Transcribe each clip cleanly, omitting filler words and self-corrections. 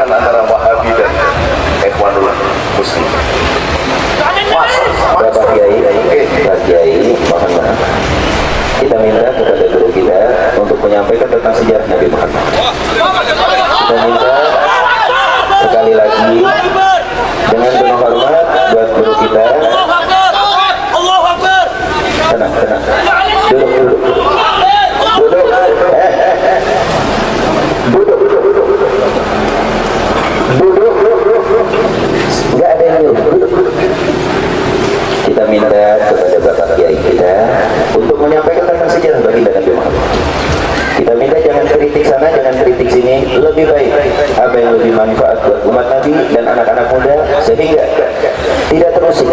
perpecahan antara Wahabi dan Ikhwanul Muslim. Bapak Kiai, Pak Kiai, mohon maaf. Kita minta kepada guru kita untuk menyampaikan tentang sejarah Nabi Muhammad. Kita minta sekali lagi dengan penuh hormat buat guru kita. Tenang, tenang. Duduk, duduk. Duduk. Duduk. Duduk. Enggak ada yang duduk. Kita minta kepada Bapak Kiai kita untuk menyampaikan tentang sejarah baginda Nabi Muhammad. Kita minta jangan kritik sana, jangan kritik sini. Lebih baik apa yang lebih manfaat buat umat Nabi dan anak-anak muda, sehingga tidak terusik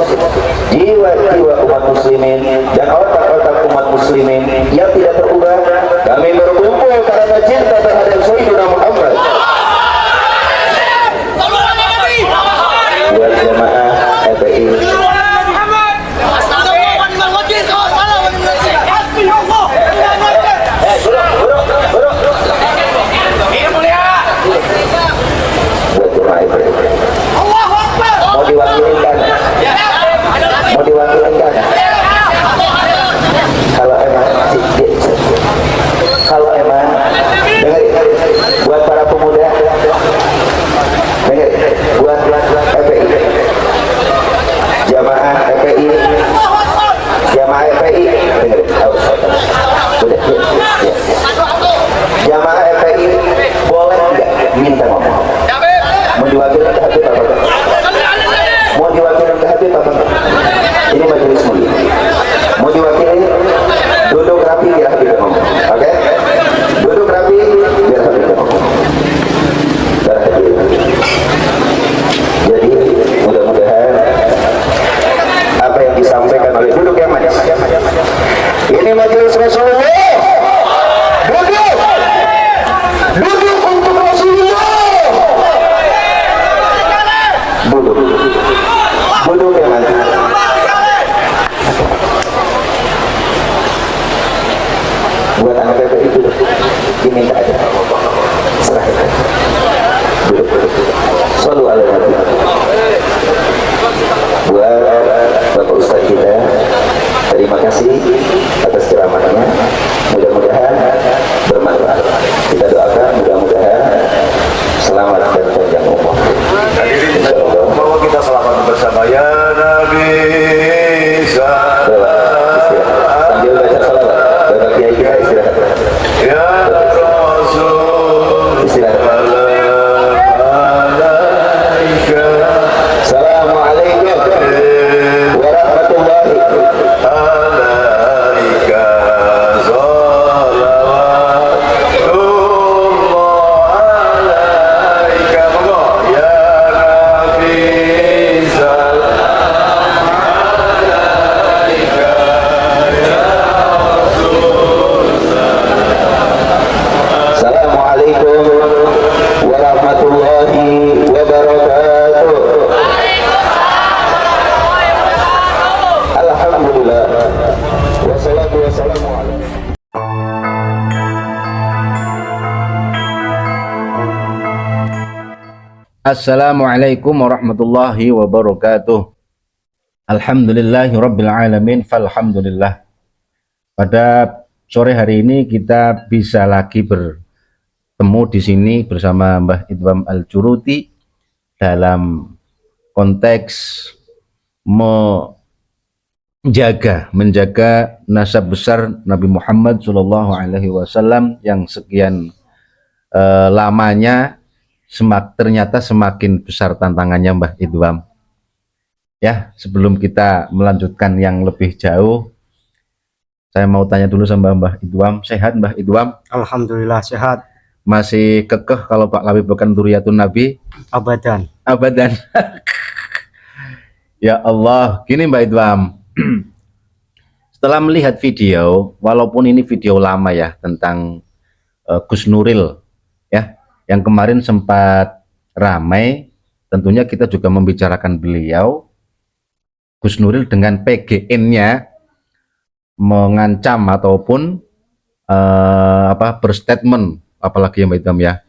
jiwa-jiwa umat muslimin dan otak-otak umat muslimin yang tidak terubah. Kami berkumpul karena cinta terhadap Sayyidina Muhammad. Buat jemaah FPI, mau diwakilin kan? Mau diwakilin kan? Kalau emang dengerin, buat para pemuda, dengerin, buat FPI, jamaah FPI, dengerin, udah, ya. Jamaah FPI boleh nggak minta ngomong? Mau diwakilin ke Habib apa enggak? Mau diwakilin ke Habib apa enggak? Ini majelis mulia. Mau diwakilin, duduk rapi biar Habib ngomong. Oke? Duduk rapi biar Habib ngomong. Jadi mudah-mudahan apa yang disampaikan oleh duduk yang manis. Ini majelis Rasulullah. Duduk. Duduk untuk Rasulullah. Duduk. Duduk yang manis. Buat anak PPI itu diminta aja, serahkan. Duduk. Shallu ala Nabi. Buat Bapak Ustadz kita, terima kasih atas ceramahnya. Mudah-mudahan bermanfaat. Kita doakan mudah-mudahan selamat dan panjang umur. Hadirin, mau kita selamat bersama ya Nabi. Sambil baca salawat, Bapak Kiai kita istirahat. Ya Rasul. Istirahat. Assalamualaikum warahmatullahi Alaika salawatullah alaika. Monggo ya Nabi salam alaika ya Rasul. Assalamualaikum warahmatullahi wabarakatuh. Alhamdulillah. Wassalatu wassalamu ala Assalamualaikum warahmatullahi wabarakatuh. Alhamdulillahi rabbil alamin. Falhamdulillah. Pada sore hari ini kita bisa lagi bertemu di sini bersama Mbah Idwam Al-Juruti dalam konteks menjaga nasab besar Nabi Muhammad SAW yang sekian lamanya ternyata semakin besar tantangannya Mbah Idwam. Ya, sebelum kita melanjutkan yang lebih jauh, saya mau tanya dulu sama Mbah Idwam. Sehat Mbah Idwam? Alhamdulillah sehat. Masih kekeh kalau Pak Labib bukan Duriyatun Nabi? Abadan. Abadan. Ya Allah, gini Mbah Idwam. Setelah melihat video, walaupun ini video lama ya, tentang Gus Nuril ya, yang kemarin sempat ramai, tentunya kita juga membicarakan beliau. Gus Nuril dengan PGN-nya mengancam ataupun berstatement, apalagi yang Mbak Idwam ya,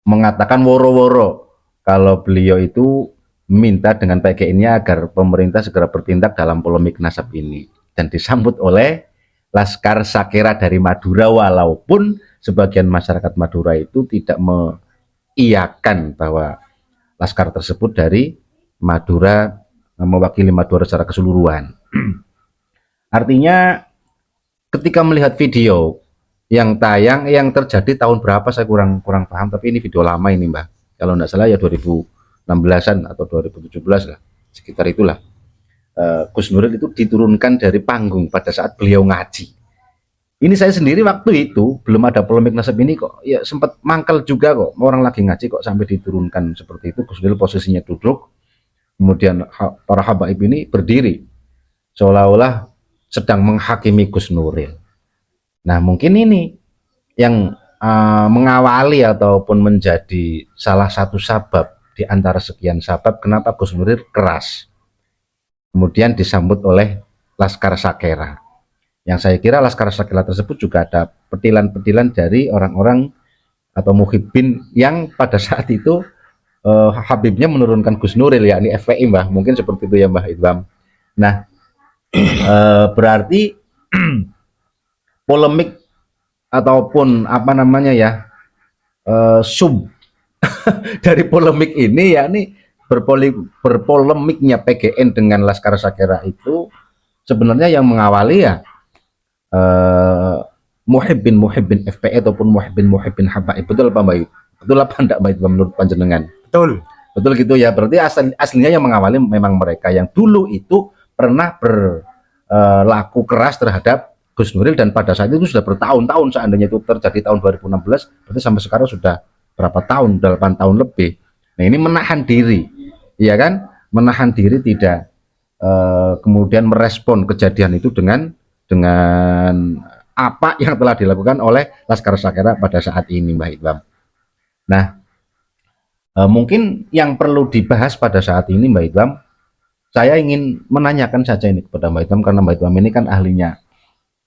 mengatakan woro-woro kalau beliau itu minta dengan PGN-nya agar pemerintah segera bertindak dalam polemik nasab ini, dan disambut oleh Laskar Sakera dari Madura, walaupun sebagian masyarakat Madura itu tidak mengiyakan bahwa laskar tersebut dari Madura, mewakili Madura secara keseluruhan. Artinya ketika melihat video yang tayang yang terjadi tahun berapa saya kurang paham, tapi ini video lama ini Mbak, kalau tidak salah ya 2016-an atau 2017 lah, sekitar itulah. Gus Nuril itu diturunkan dari panggung pada saat beliau ngaji. Ini saya sendiri waktu itu belum ada polemik nasab ini kok ya sempat mangkel juga kok, orang lagi ngaji kok sampai diturunkan seperti itu. Gus Nuril posisinya duduk, kemudian para habaib ini berdiri seolah-olah sedang menghakimi Gus Nuril. Nah mungkin ini yang mengawali ataupun menjadi salah satu sabab di antara sekian sabab kenapa Gus Nuril keras kemudian disambut oleh Laskar Sakera. Yang saya kira Laskar Sakera tersebut juga ada petilan-petilan dari orang-orang atau muhibbin yang pada saat itu Habibnya menurunkan Gus Nuril, yakni FPI Mbah, mungkin seperti itu ya Mbah Idham. Nah berarti polemik ataupun apa namanya ya sub dari polemik ini yakni berpolemiknya PGN dengan Laskar Sakera itu sebenarnya yang mengawali ya muhibbin FPI ataupun muhibbin habaib. Betul apa Mbak? Betul apa enggak Mbak menurut panjenengan? Betul gitu ya. Berarti aslinya yang mengawali memang mereka yang dulu itu pernah berlaku keras terhadap Gus Nuril, dan pada saat itu sudah bertahun-tahun, seandainya itu terjadi tahun 2016 berarti sampai sekarang sudah berapa tahun, 8 tahun lebih. Nah ini menahan diri, ya kan, menahan diri tidak kemudian merespon kejadian itu dengan apa yang telah dilakukan oleh Laskar Sakera pada saat ini Mbak Idham. Nah mungkin yang perlu dibahas pada saat ini Mbak Idham, saya ingin menanyakan saja ini kepada Mbak Idham, karena Mbak Idham ini kan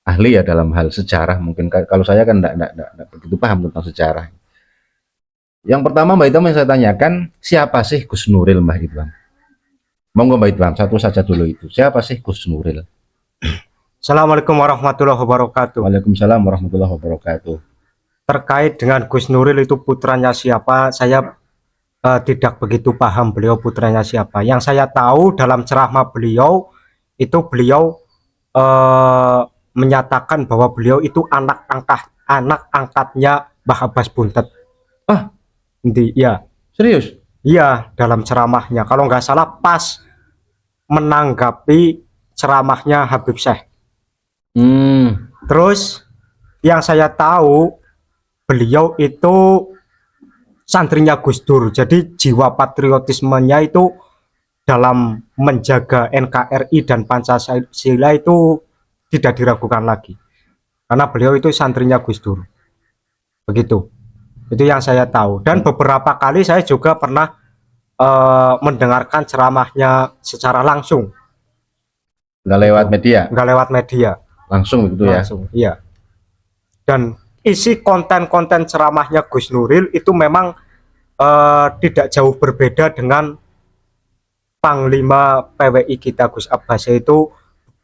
ahli ya dalam hal sejarah. Mungkin kalau saya kan enggak begitu paham tentang sejarah. Yang pertama Mbak Idham yang saya tanyakan, siapa sih Gus Nuril Mbak Idham? Monggo Mbak Idham, satu saja dulu itu. Siapa sih Gus Nuril? Assalamualaikum warahmatullahi wabarakatuh. Waalaikumsalam warahmatullahi wabarakatuh. Terkait dengan Gus Nuril itu putranya siapa, saya tidak begitu paham beliau putranya siapa. Yang saya tahu dalam ceramah beliau itu beliau menyatakan bahwa beliau itu anak angkatnya Mbah Abbas Buntet. Ya Serius? iya, dalam ceramahnya kalau nggak salah pas menanggapi ceramahnya Habib Syekh. Terus yang saya tahu beliau itu santrinya Gus Dur, jadi jiwa patriotismenya itu dalam menjaga NKRI dan Pancasila itu tidak diragukan lagi, karena beliau itu santrinya Gus Dur. Begitu, itu yang saya tahu. Dan beberapa kali saya juga pernah mendengarkan ceramahnya secara langsung, Nggak lewat media? nggak lewat media, Langsung begitu ya? langsung, iya. Dan isi konten-konten ceramahnya Gus Nuril itu memang tidak jauh berbeda dengan Panglima PWI kita Gus Abbas, yaitu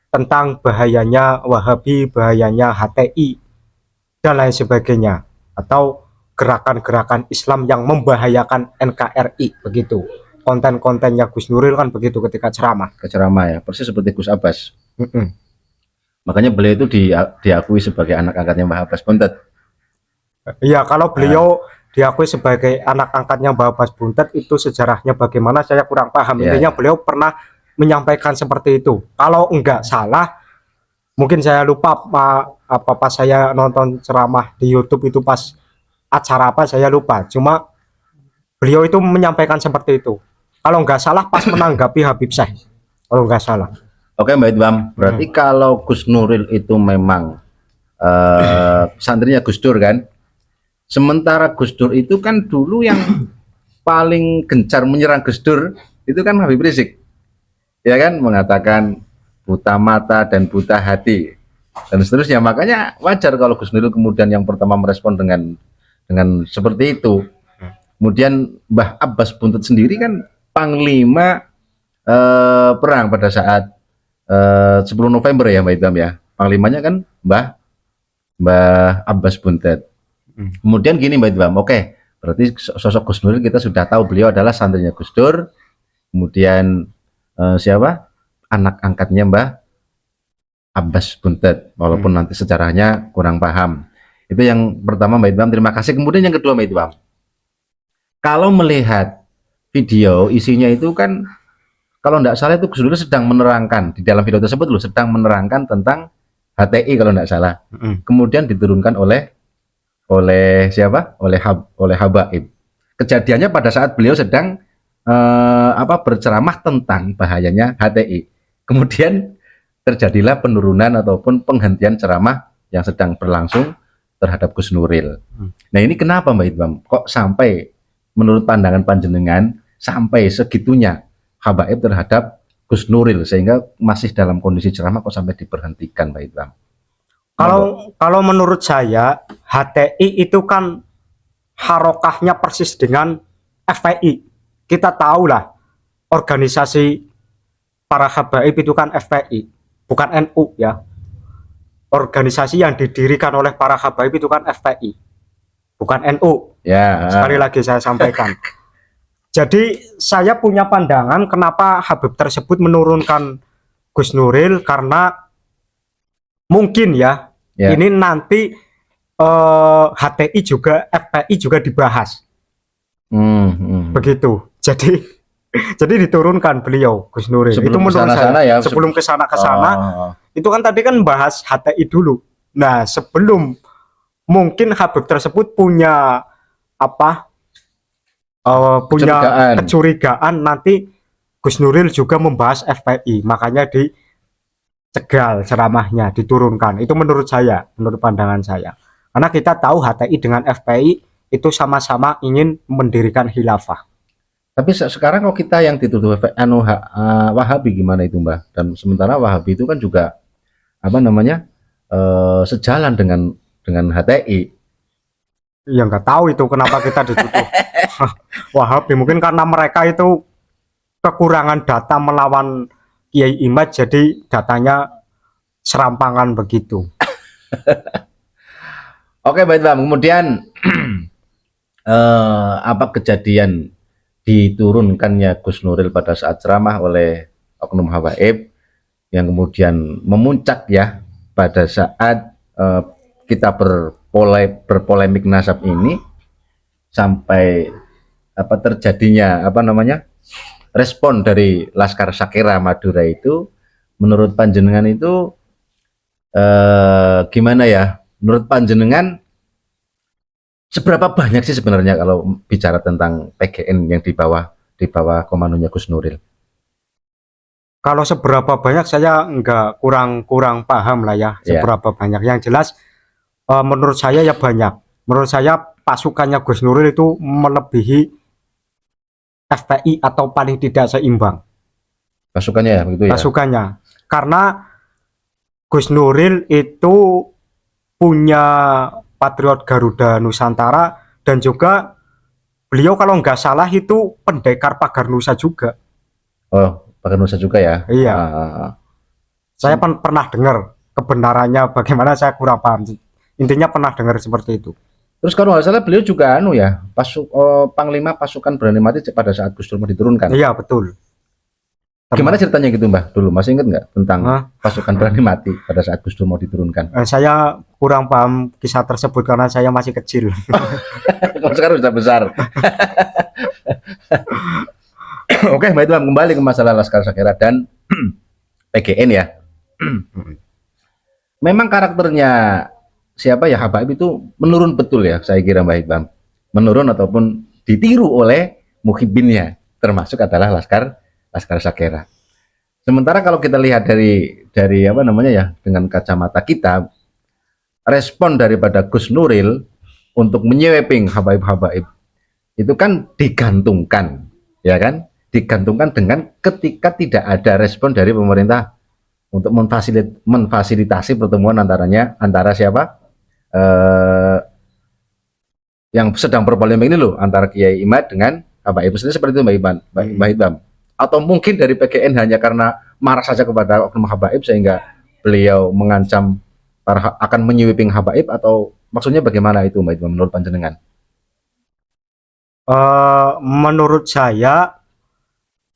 tentang bahayanya Wahabi, bahayanya HTI dan lain sebagainya, atau gerakan-gerakan Islam yang membahayakan NKRI. Begitu konten-kontennya Gus Nuril kan begitu ketika ceramah. Ceramah ya, persis seperti Gus Abbas. Makanya beliau itu diakui sebagai anak angkatnya Mbah Abbas Buntet. Iya, kalau beliau diakui sebagai anak angkatnya Mbah Abbas Buntet itu sejarahnya bagaimana saya kurang paham. Intinya beliau pernah menyampaikan seperti itu. Kalau enggak salah, mungkin saya lupa pas saya nonton ceramah di YouTube itu pas acara apa saya lupa. Cuma beliau itu menyampaikan seperti itu. Kalau enggak salah pas menanggapi Habib Syekh. Kalau enggak salah. Oke Mbak Idham, berarti kalau Gus Nuril itu memang santrinya Gus Dur kan? Sementara Gus Dur itu kan dulu yang paling gencar menyerang Gus Dur itu kan Habib Rizik, ya kan, mengatakan buta mata dan buta hati dan seterusnya. Makanya wajar kalau Gus Nuril kemudian yang pertama merespon dengan seperti itu. Kemudian Mbah Abbas Buntet sendiri kan panglima perang pada saat 10 November ya Mbak Idam ya. Panglimanya kan Mbah Abbas Buntet. Kemudian gini Mbak Idam, oke, berarti sosok Gus Nuril kita sudah tahu beliau adalah santrinya Gus Dur. Kemudian siapa? Anak angkatnya Mbah Abbas Buntet, walaupun nanti sejarahnya kurang paham. Itu yang pertama Mbak Idam, terima kasih. Kemudian yang kedua Mbak Idam, kalau melihat video isinya itu kan, kalau tidak salah itu Gus Dur sedang menerangkan, di dalam video tersebut loh, sedang menerangkan tentang HTI kalau tidak salah. Kemudian diturunkan oleh siapa? Oleh Habaib. Kejadiannya pada saat beliau sedang berceramah tentang bahayanya HTI. Kemudian terjadilah penurunan ataupun penghentian ceramah yang sedang berlangsung terhadap Gus Nuril. Nah ini kenapa Mbak Idam? Kok sampai menurut pandangan panjenengan sampai segitunya habaib terhadap Gus Nuril sehingga masih dalam kondisi ceramah kok sampai diberhentikan Mbak Idam? Kalau menurut saya HTI itu kan harokahnya persis dengan FPI. Kita tahulah organisasi para habaib itu kan FPI, bukan NU ya. Organisasi yang didirikan oleh para habaib itu kan FPI, bukan NU. Ya. Sekali lagi saya sampaikan. Jadi saya punya pandangan kenapa Habib tersebut menurunkan Gus Nuril, karena mungkin ya, ini nanti HTI juga FPI juga dibahas. Begitu. Jadi diturunkan beliau Gus Nuril. Itu menurut saya ya, sebelum kesana itu kan tadi kan bahas HTI dulu. Nah sebelum mungkin Habib tersebut punya punya kecurigaan nanti Gus Nuril juga membahas FPI, makanya dicegal ceramahnya, diturunkan. Itu menurut saya, menurut pandangan saya. Karena kita tahu HTI dengan FPI itu sama-sama ingin mendirikan khilafah. Tapi sekarang kalau kita yang dituduh Wahabi gimana itu Mbah? Dan sementara Wahabi itu kan juga sejalan dengan HTI. Ya nggak tahu itu kenapa kita dituduh Wahabi. Mungkin karena mereka itu kekurangan data melawan Kiai Imad, jadi datanya serampangan begitu. Oke baik Bang. Kemudian apa kejadian diturunkannya Gus Nuril pada saat ceramah oleh oknum habaib yang kemudian memuncak ya pada saat kita berpolemik nasab ini sampai terjadinya respon dari Laskar Sakera Madura itu, menurut panjenengan itu gimana ya? Menurut panjenengan seberapa banyak sih sebenarnya kalau bicara tentang PGN yang di bawah komandonya Gus Nuril? Kalau seberapa banyak saya kurang paham lah ya, seberapa banyak. Yang jelas menurut saya ya banyak. Menurut saya pasukannya Gus Nuril itu melebihi FPI atau paling tidak seimbang. Pasukannya ya begitu ya. Pasukannya. Karena Gus Nuril itu punya Patriot Garuda Nusantara, dan juga beliau kalau nggak salah itu pendekar Pagar Nusa juga. Oh, Pagar Nusa juga ya? Iya. Saya pernah dengar, kebenarannya bagaimana saya kurang paham. Intinya pernah dengar seperti itu. Terus kalau nggak salah beliau juga Panglima Pasukan Berani Mati pada saat Gus Dur mau diturunkan. Iya betul. Gimana ceritanya gitu Mbah dulu? Masih ingat nggak tentang Pasukan Berani Mati pada saat Gus Dur mau diturunkan? Saya kurang paham kisah tersebut karena saya masih kecil. Kalau sekarang sudah besar. Oke, Mbak Idam, kembali ke masalah Laskar Sakera dan PGN ya. Memang karakternya siapa ya habaib itu menurun betul ya, saya kira Mbak Idam. Menurun ataupun ditiru oleh muhibinnya, termasuk adalah Laskar Sakera. Sementara kalau kita lihat dari dengan kacamata kita, respon daripada Gus Nuril untuk menyweeping habaib-habaib itu kan digantungkan, ya kan? Digantungkan dengan ketika tidak ada respon dari pemerintah untuk memfasilitasi pertemuan antara siapa? yang sedang berpolemik ini loh antara Kiai Imad dengan Habaib sendiri seperti itu Mbak Hidam. Atau mungkin dari PGN hanya karena marah saja kepada oknum Habaib sehingga beliau mengancam akan menyweeping Habaib, atau maksudnya bagaimana itu Mbak Hidam menurut panjenengan? Menurut saya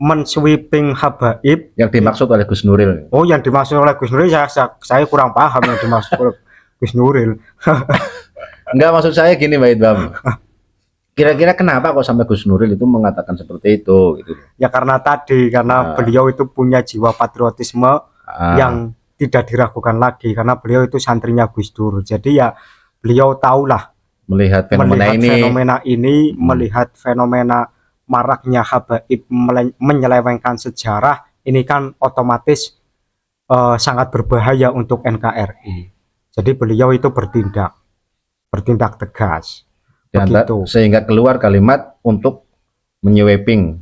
mensweeping Habaib Yang dimaksud oleh Gus Nuril. oh yang dimaksud oleh Gus Nuril saya kurang paham yang dimaksud oleh Gus Nuril. Enggak, maksud saya gini Mbak Hidam. Kira-kira kenapa kok sampai Gus Nuril itu mengatakan seperti itu gitu? Ya karena beliau itu punya jiwa patriotisme yang tidak diragukan lagi, karena beliau itu santrinya Gus Dur. Jadi ya beliau tahulah melihat fenomena ini, melihat fenomena maraknya Habaib menyelewengkan sejarah ini kan otomatis sangat berbahaya untuk NKRI. Jadi beliau itu bertindak tegas. Begitu. Sehingga keluar kalimat untuk menyweeping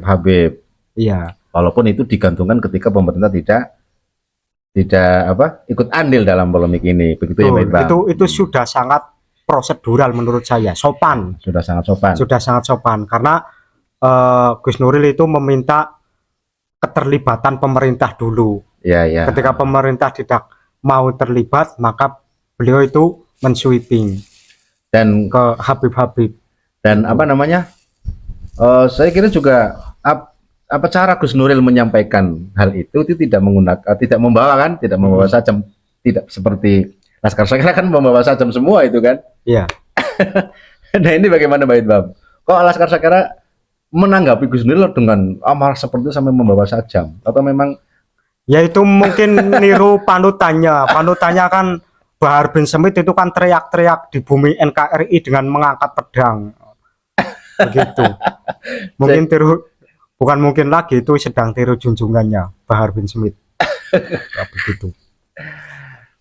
Habib. Iya. Walaupun itu digantungkan ketika pemerintah tidak ikut andil dalam polemik ini. Begitu ya Mbak Hidam? Itu sudah sangat prosedural menurut saya, sopan. Sudah sangat sopan. Sudah sangat sopan karena Gus Nuril itu meminta keterlibatan pemerintah dulu. Ya, ya. Ketika pemerintah tidak mau terlibat, maka beliau itu mensweeping Dan ke Habib-Habib. Dan apa namanya? Saya kira juga apa cara Gus Nuril menyampaikan hal itu tidak menggunakan, tidak membawa sajam, tidak seperti Laskar Sakera kan membawa sajam semua itu kan? Iya. Nah ini bagaimana Mbak Hidam? Kok Laskar Sakera menanggapi Gus Nuril dengan amarah seperti itu sampai membawa sajam? Atau memang? Ya itu mungkin niru panutannya. Panutannya kan Bahar bin Smith itu kan teriak-teriak di bumi NKRI dengan mengangkat pedang. Begitu. Mungkin bukan mungkin lagi, itu sedang tiru junjungannya Bahar bin Smith. Ya, begitu.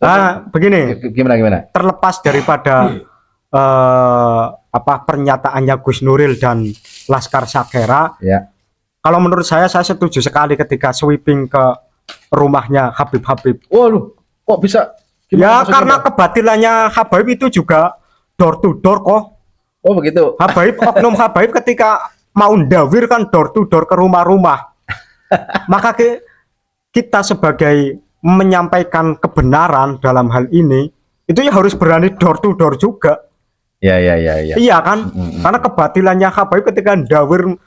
Nah, begini. Gimana? Terlepas daripada pernyataannya Gus Nuril dan Laskar Sakera, ya. Kalau menurut saya setuju sekali ketika sweeping ke rumahnya Habib-Habib. Waduh, kok bisa? Ya karena kebatilannya Habaib itu juga door to door kok. Oh begitu. Oknum Habaib ketika mau ndawir kan door to door ke rumah-rumah. Maka kita sebagai menyampaikan kebenaran dalam hal ini itu ya harus berani door to door juga. Ya. Iya kan? Karena kebatilannya Habaib ketika ndawir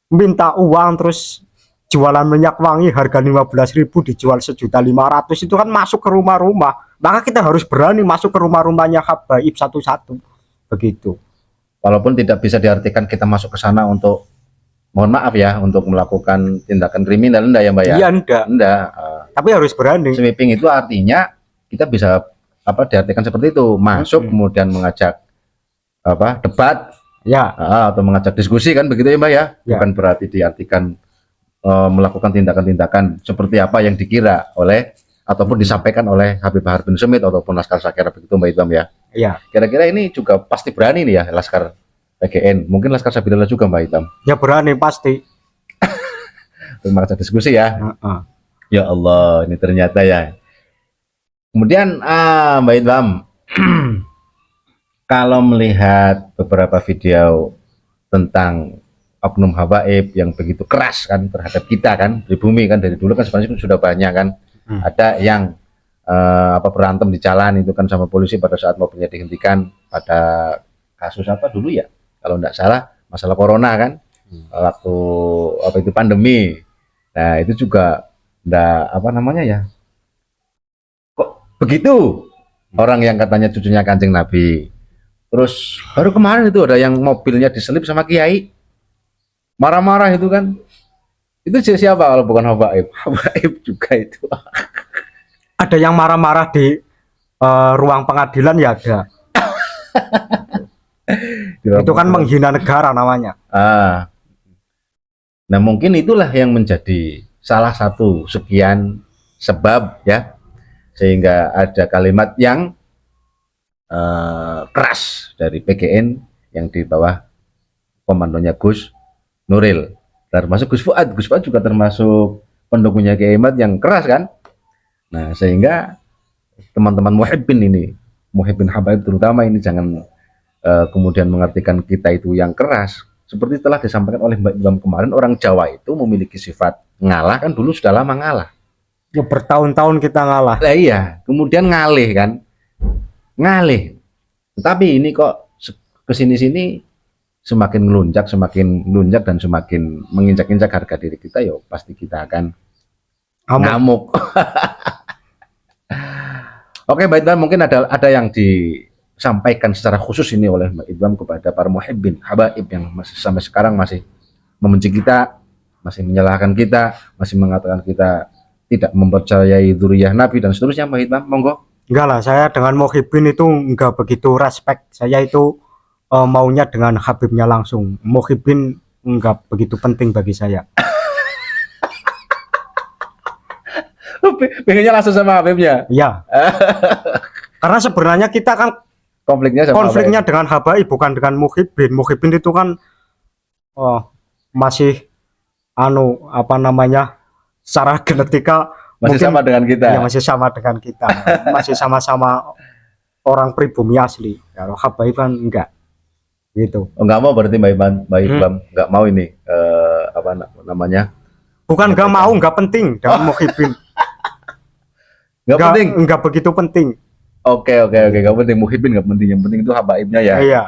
minta uang terus jualan minyak wangi harga 15.000 dijual 1.500.000 itu kan masuk ke rumah-rumah. Maka kita harus berani masuk ke rumah-rumahnya Habaib satu-satu. Begitu. Walaupun tidak bisa diartikan kita masuk ke sana untuk, mohon maaf ya, untuk melakukan tindakan kriminal, enggak ya Mbak ya? Iya, enggak. Tapi harus berani. Sweeping itu artinya kita bisa diartikan seperti itu, masuk kemudian mengajak debat ya, atau mengajak diskusi kan, begitu ya Mbak ya? Bukan berarti diartikan melakukan tindakan-tindakan seperti apa yang dikira oleh ataupun disampaikan oleh Habib Bahar bin Smith ataupun Laskar Sakera, begitu Mbak Hidam ya? Iya. Kira-kira ini juga pasti berani nih ya Laskar PGN, mungkin Laskar Sabila juga Mbak Hidam? Ya berani pasti. Mengajak diskusi ya. Ya Allah, ini ternyata ya. Kemudian Mbak Hidam, kalau melihat beberapa video tentang oknum Habaib yang begitu keras kan terhadap kita kan, pribumi kan, dari dulu kan sebenarnya sudah banyak kan. Ada yang berantem di jalan itu kan sama polisi pada saat mobilnya dihentikan, pada kasus apa dulu ya, kalau tidak salah masalah corona kan, waktu itu pandemi. Nah itu juga kok begitu, orang yang katanya cucunya Kanjeng Nabi. Terus baru kemarin itu ada yang mobilnya diselip sama kiai, marah-marah itu kan. Itu siapa kalau bukan Habaib? Habaib juga itu. Ada yang marah-marah di ruang pengadilan ya ada. Itu kan menghina negara namanya. Nah mungkin itulah yang menjadi salah satu sekian sebab ya, sehingga ada kalimat yang keras dari PGN yang di bawah komandonya Gus Nuril. Termasuk Gus Fuad juga termasuk pendukungnya Kiai Imad yang keras kan. Nah sehingga teman-teman muhibbin Habaib terutama ini jangan kemudian mengartikan kita itu yang keras, seperti telah disampaikan oleh Mbak Ilham kemarin, orang Jawa itu memiliki sifat ngalah, kan dulu sudah lama ngalah. Ya, bertahun-tahun kita ngalah. Lah iya, kemudian ngalih kan, ngalih. Tapi ini kok kesini-sini semakin ngelunjak dan semakin menginjak-injak harga diri kita, ya pasti kita akan ngamuk. Oke, Mbak Ilham, mungkin ada yang disampaikan secara khusus ini oleh Mbak Ilham kepada para muhibbin, habaib yang masih sampai sekarang masih membenci kita, masih menyalahkan kita, masih mengatakan kita tidak mempercayai dzurriyyah Nabi dan seterusnya, Mbak Ilham, monggo. Enggak lah, saya dengan muhibbin itu enggak begitu respect. Saya itu maunya dengan Habibnya langsung. Muhibbin enggak begitu penting bagi saya. Pengennya langsung sama Habibnya. Iya. Karena sebenarnya kita kan Konfliknya dengan habaib, bukan dengan muhibbin. Muhibbin itu kan masih secara genetika masih mungkin, sama dengan kita. ya masih sama dengan kita. Masih sama-sama orang pribumi asli. Kalau habaib kan enggak gitu. Oh, nggak mau berarti Mbak Ilham nggak mau ini Bukan enggak mau, enggak penting dengan muhibbin. nggak penting. Enggak begitu penting. Oke, nggak penting, muhibbin nggak penting, yang penting itu habaibnya ya. Iya.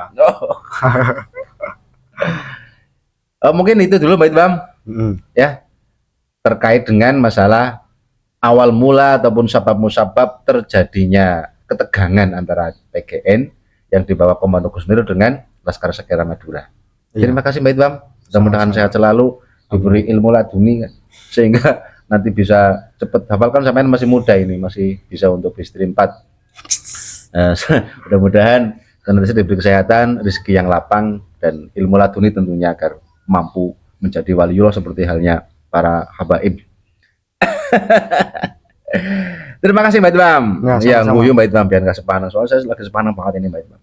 Mungkin itu dulu Mbak Ilham ya, terkait dengan masalah awal mula ataupun sabab-musabab terjadinya ketegangan antara PGN yang dibawa Komando Gus Miru dengan Laskar Sekira Madura. Iya. Terima kasih Mbak Ilham, mudah-mudahan sehat selalu, diberi ilmu laduni sehingga nanti bisa cepat hafal, kan sampean masih muda ini, masih bisa untuk istri 4. Mudah-mudahan nanti diberi kesehatan, rezeki yang lapang dan ilmu laduni tentunya agar mampu menjadi waliullah seperti halnya para habaib. Terima kasih Mbak Ilham. Ya, guyu Mbak Ilham biar nggak sepanang, soalnya saya lagi sepanang banget ini Mbak Ilham.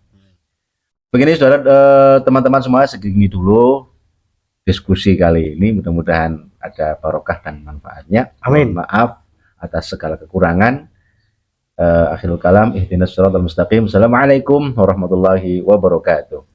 Begini saudara, teman-teman semua, segini dulu diskusi kali ini, mudah-mudahan ada barokah dan manfaatnya. Amin. Maaf atas segala kekurangan. Akhirul kalam, ihdinas siratal mustaqim. Assalamualaikum warahmatullahi wabarakatuh.